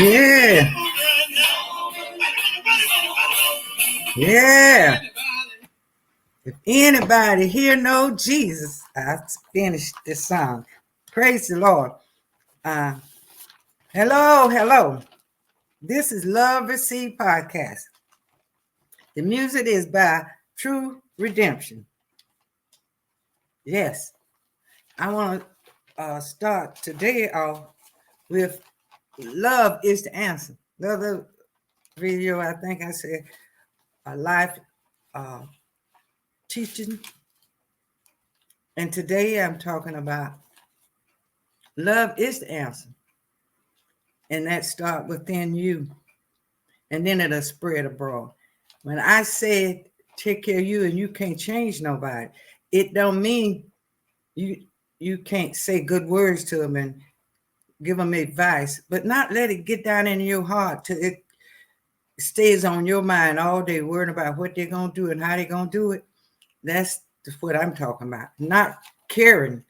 Yeah. Yeah. If anybody here know Jesus, I finished this song. Praise the Lord. Uh, hello. This is Love Receive Podcast. The music is by True Redemption. Yes, I want to start today off with love is the answer. The other video, I think I said a life uh, teaching. And today I'm talking about love is the answer. And that start within you. And then it'll spread abroad. When I said take care of you and you can't change nobody, it don't mean you can't say good words to them and give them advice, but not let it get down in your heart till it stays on your mind all day, worrying about what they're gonna do and how they're gonna do it. That's what I'm talking about. Not caring.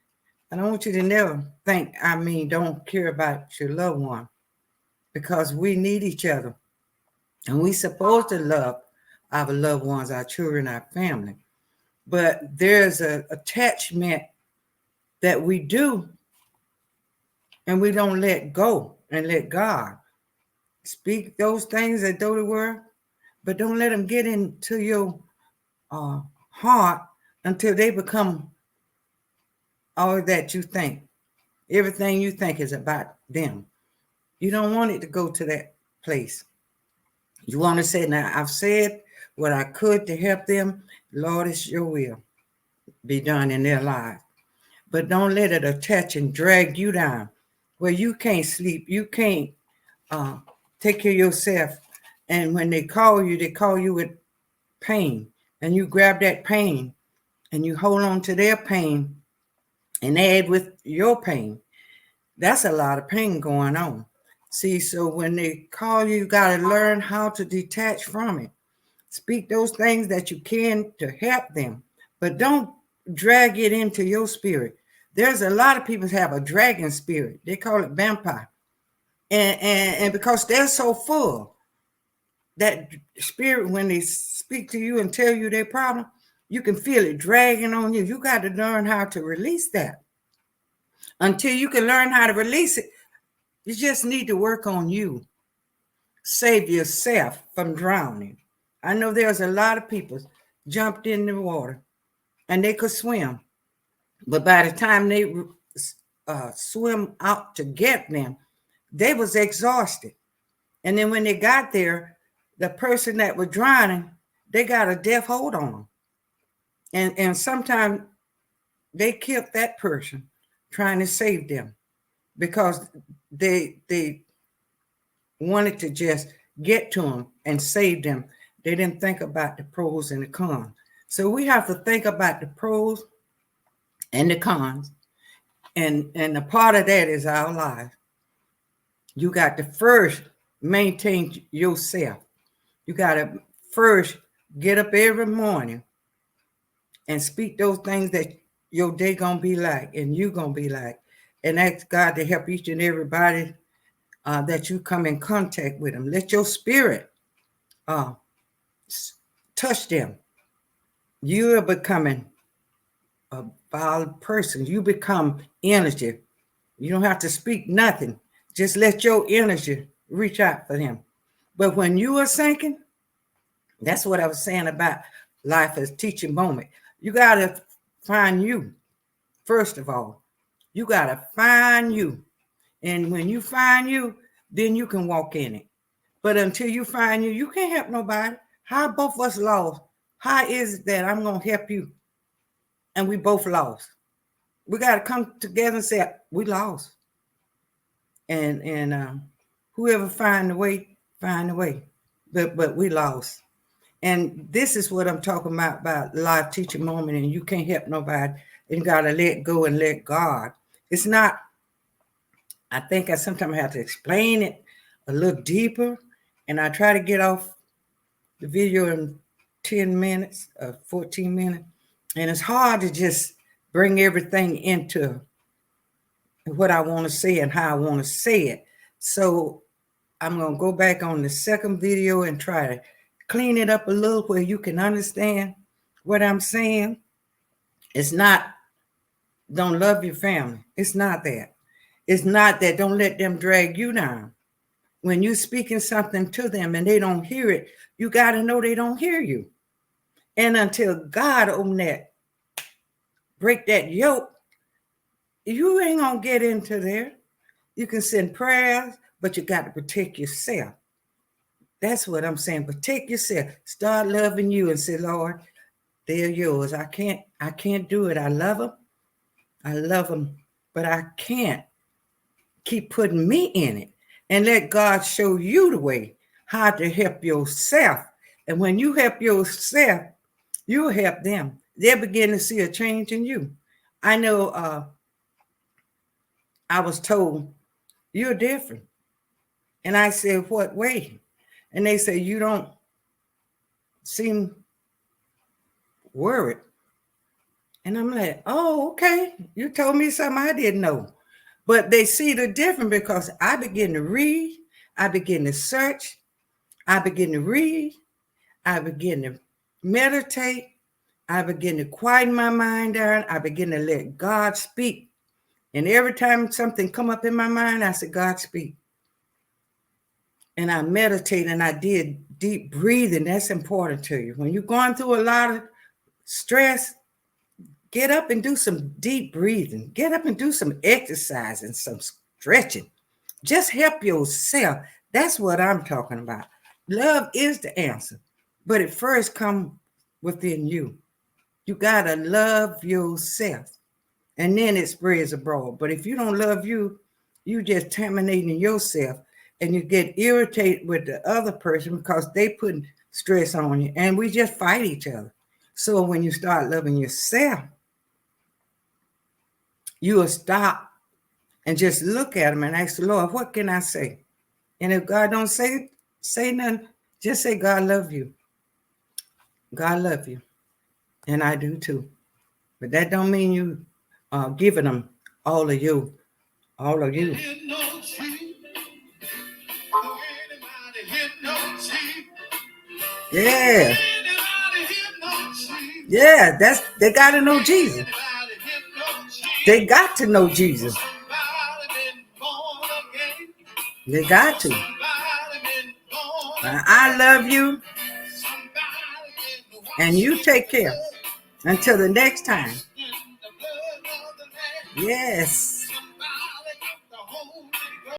I don't want you to never think, don't care about your loved one, because we need each other. And we supposed to love our loved ones, our children, our family. But there's an attachment that we do, and we don't let go and let God speak those things that though they were, but don't let them get into your heart until they become all that you think. Everything you think is about them. You don't want it to go to that place. You want to say, now I've said what I could to help them. Lord, it's your will be done in their lives. But don't let it attach and drag you down where you can't sleep. You can't take care of yourself. And when they call you with pain. And you grab that pain and you hold on to their pain and add with your pain. That's a lot of pain going on. See, so when they call you, you got to learn how to detach from it. Speak those things that you can to help them, but don't drag it into your spirit. There's a lot of people have a dragon spirit. They call it vampire. And because they're so full, that spirit, when they speak to you and tell you their problem, you can feel it dragging on you. You got to learn how to release that. Until you can learn how to release it, you just need to work on you. Save yourself from drowning. I know there's a lot of people jumped in the water and they could swim, but by the time they swim out to get them, they was exhausted. And then when they got there, the person that was drowning, they got a death hold on them. And sometimes they killed that person trying to save them because they wanted to just get to them and save them. They didn't think about the pros and the cons. So we have to think about the pros and the cons. And a part of that is our life. You got to first maintain yourself. You got to first get up every morning and speak those things that your day gonna be like and you gonna be like, and ask God to help each and everybody that you come in contact with them. Let your spirit touch them. You are becoming a violent person. You become energy. You don't have to speak nothing. Just let your energy reach out for them. But when you are sinking, that's what I was saying about life as teaching moment. You got to find you, first of all. You got to find you. And when you find you, then you can walk in it. But until you find you, you can't help nobody. How both of us lost? How is it that I'm going to help you and we both lost? We got to come together and say, we lost. And whoever find the way, find the way. But we lost. And this is what I'm talking about live teaching moment. And you can't help nobody. And you got to let go and let God. It's not, I think I sometimes have to explain it a little deeper. And I try to get off the video in 10 minutes or 14 minutes. And it's hard to just bring everything into what I want to say and how I want to say it. So I'm going to go back on the second video and try to clean it up a little where you can understand what I'm saying. It's not don't love your family. It's not that. It's not that don't let them drag you down. When you're speaking something to them and they don't hear it, you got to know they don't hear you. And until God open that, break that yoke, you ain't going to get into there. You can send prayers, but you got to protect yourself. That's what I'm saying. Protect yourself. Start loving you and say, Lord, they're yours. I can't do it. I love them, but I can't keep putting me in it. And let God show you the way how to help yourself. And when you help yourself, you'll help them. They'll begin to see a change in you. I know I was told, you're different. And I said, what way? And they said, you don't seem worried. And I'm like, oh, okay. You told me something I didn't know. But they see the difference because I begin to read. I begin to search. I begin to read. I begin to meditate. I begin to quieten my mind down. I begin to let God speak. And every time something come up in my mind, I said, God, speak. And I meditate and I did deep breathing. That's important to you. When you're going through a lot of stress, get up and do some deep breathing. Get up and do some exercise and some stretching. Just help yourself. That's what I'm talking about. Love is the answer, but it first comes within you. You got to love yourself, and then it spreads abroad. But if you don't love you, you just terminating yourself, and you get irritated with the other person because they put stress on you, and we just fight each other. So when you start loving yourself, you will stop and just look at them and ask the Lord, what can I say? And if God don't say nothing, just say, God love you. God love you. And I do too. But that don't mean you giving them all of you. Yeah. Yeah, they got to know Jesus. They got to know Jesus. They got to. I love you. And you take care. Until the next time. Yes.